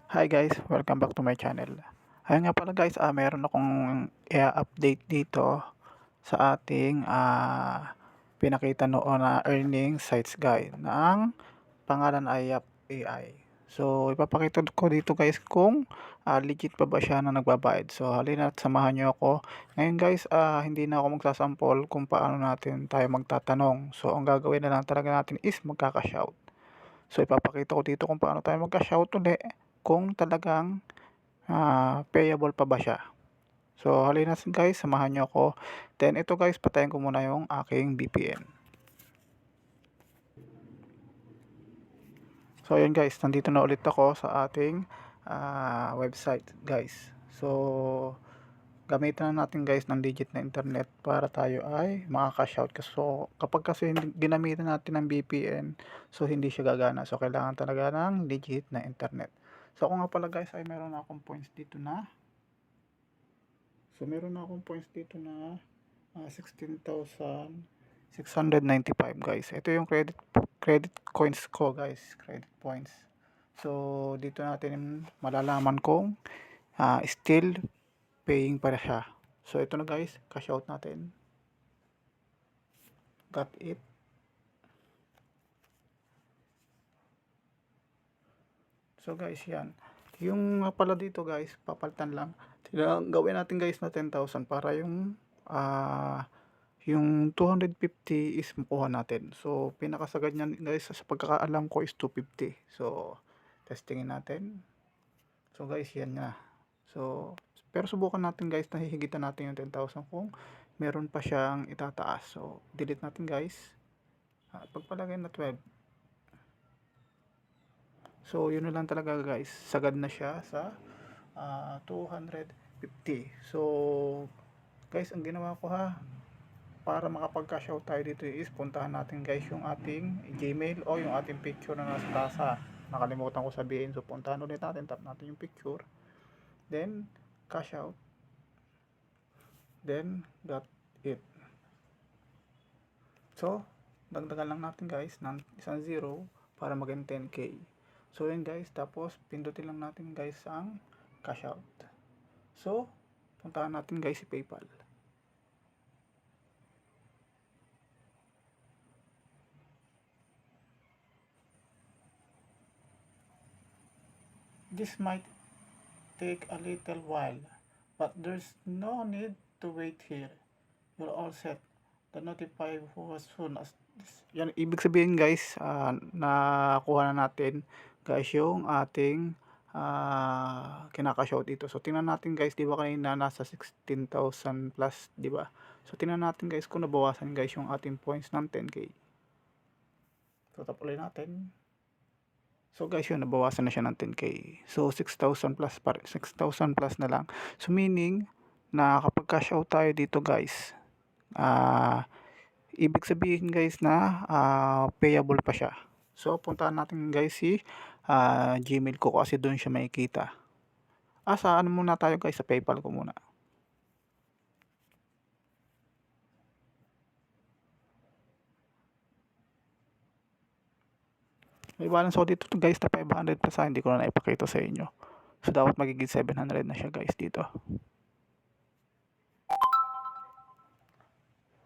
Hi guys, welcome back to my channel. Ayun nga pala guys, meron akong i-update dito sa ating pinakita noon na earning sites guide ng pangalan ay Yap AI. So ipapakita ko dito guys kung legit pa ba siya na nagbabayad. So halina at samahan niyo ako. Ngayon guys, hindi na ako magsasampol kung paano natin tayo magtatanong. So ang gagawin na lang talaga natin is magkaka-shout. So ipapakita ko dito kung paano tayo magka-shout ulit kung talagang payable pa ba siya. So halina guys, samahan nyo ako. Then ito guys, patayin ko muna yung aking VPN. So ayun guys, nandito na ulit ako sa ating website guys. So gamitan na natin guys ng legit na internet para tayo ay makaka-shout. So kapag kasi ginamitan natin ng VPN, so hindi siya gagana. So kailangan talaga ng legit na internet. So ako nga pala guys ay meron akong points dito na na 16,695 guys. Ito yung credit coins ko guys, credit points. So dito natin malalaman kung still paying para siya. So ito na guys, cash out natin. Got it. So guys, yan. Yung pala dito guys, papalitan lang. Gawin natin guys na 10,000 para yung 250 is makuha natin. So pinakasagad niyan guys sa pagkakaalam ko is 250. So testingin natin. So guys, yan nga. So pero subukan natin guys na hihigitan natin yung 10,000 kung meron pa siyang itataas. So delete natin guys. Pagpalagay na 12. So yun na lang talaga guys, sagad na siya sa 250. So guys, ang ginawa ko para makapag-cash out tayo dito is puntahan natin guys yung ating Gmail o yung ating picture na nasa tasa. Nakalimutan ko sabihin, so puntahan ulit natin, tap natin yung picture, then cash out, then got it. So dagdagan lang natin guys ng isang zero para maging 10k. So yun guys, tapos pindutin lang natin guys ang cash out. So puntahan natin guys si PayPal. This might take a little while, but there's no need to wait here. You're all set. The notify who as soon as this. Yan, ibig sabihin guys, nakuha na natin guys yung ating kinaka-shout dito. So tingnan natin guys, di ba kanina nasa 16,000 plus, di ba? So tingnan natin guys kung nabawasan guys yung ating points ng 10k. So tap ulit natin. So guys, yun, nabawasan na siya ng 10k. So 6,000 plus, 6,000 plus na lang. So meaning na kapag cash out tayo dito guys, ibig sabihin guys na payable pa siya. So puntahan natin guys si Gmail ko kasi doon siya makikita. Sa ano muna tayo guys, sa PayPal ko muna. May balance ako dito guys na 500 plus, hindi ko na naipakita sa inyo. So dapat magiging 700 na siya guys dito.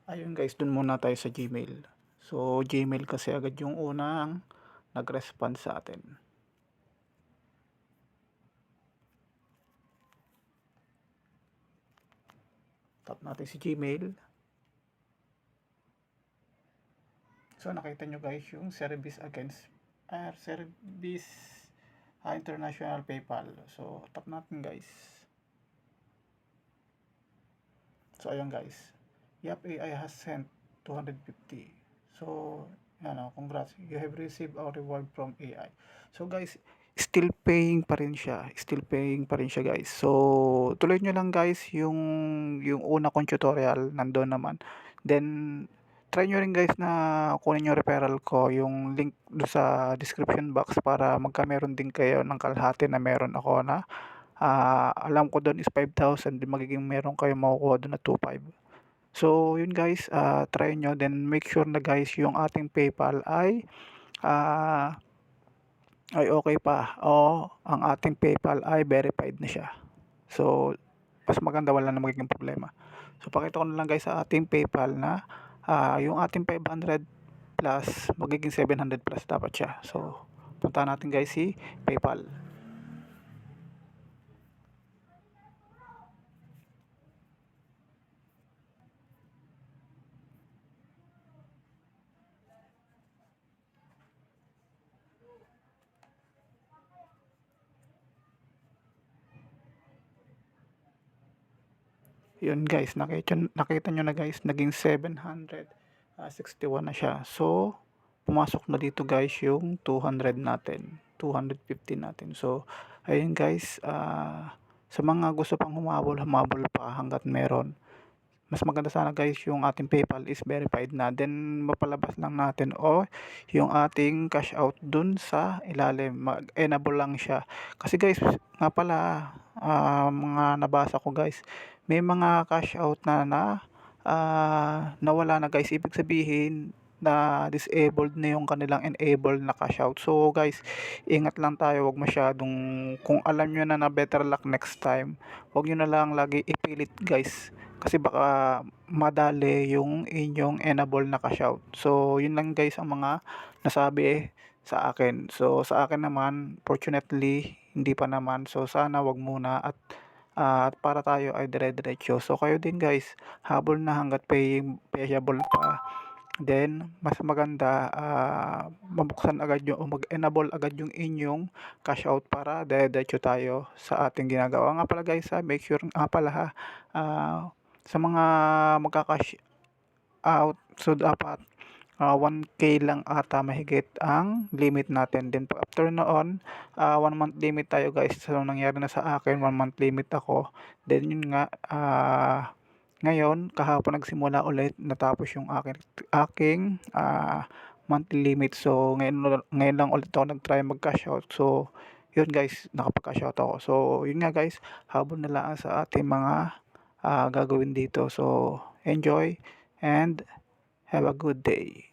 Ayun guys, dun muna tayo sa Gmail. So Gmail kasi agad yung unang nag-respond sa atin. Tap natin si Gmail. So nakita nyo guys yung service against service international PayPal. So tap natin guys. So ayun guys, Yap AI has sent 250. So congrats, you have received a reward from AI. So guys, still paying pa rin siya, guys. So tuloy nyo lang guys yung una kong tutorial, nandoon naman. Then try nyo rin guys na kunin yung referral ko, yung link do sa description box, para magkameron din kayo ng kalahati na meron ako na alam ko doon is 5,000, din magiging meron kayo makukuha doon na 2,500. So yun guys, try nyo, then make sure na guys yung ating PayPal ay ay okay pa o ang ating PayPal ay verified na siya. So, mas maganda wala na magiging problema. So, pakita ko na lang guys sa ating PayPal na yung ating 500 plus magiging 700 plus dapat siya. So, punta natin guys si PayPal. Yun guys, nakita nyo na guys, naging 761 na siya. So, pumasok na dito guys yung 200 natin, 250 natin. So, ayun guys, sa mga gusto pang humabol pa hanggat meron, mas maganda sana guys yung ating PayPal is verified na, then mapalabas lang natin o yung ating cash out dun sa ilalim, mag-enable lang siya. Kasi guys nga pala, mga nabasa ko guys, may mga cash out nawala na guys, ibig sabihin na disabled na yung kanilang enable na cash out. So guys, ingat lang tayo, wag masyadong, kung alam nyo na better luck next time, wag nyo na lang lagi ipilit guys, kasi baka madali yung inyong enable na cash out. So yun lang guys ang mga nasabi sa akin. So sa akin naman, fortunately hindi pa naman, so sana wag muna, at para tayo ay dire-diretso. So kayo din guys, habol na hanggat payable pa. Then mas maganda, mabuksan agad yung o mag-enable agad yung inyong cash out para dire-diretso tayo sa ating ginagawa. Nga pala guys, make sure nga pala ha, sa mga magka-cash out, so dapat 1K lang ata mahigit ang limit natin. Then after noon, 1 month limit tayo guys. So nangyari na sa akin, 1 month limit ako. Then yun nga, ngayon kahapon nagsimula ulit, natapos yung aking monthly limit. So ngayon lang ulit ako nag-try mag-cash out. So yun guys, nakapag-cash out ako. So yun nga guys, habol na lang sa ating mga gagawin dito. So enjoy and have a good day.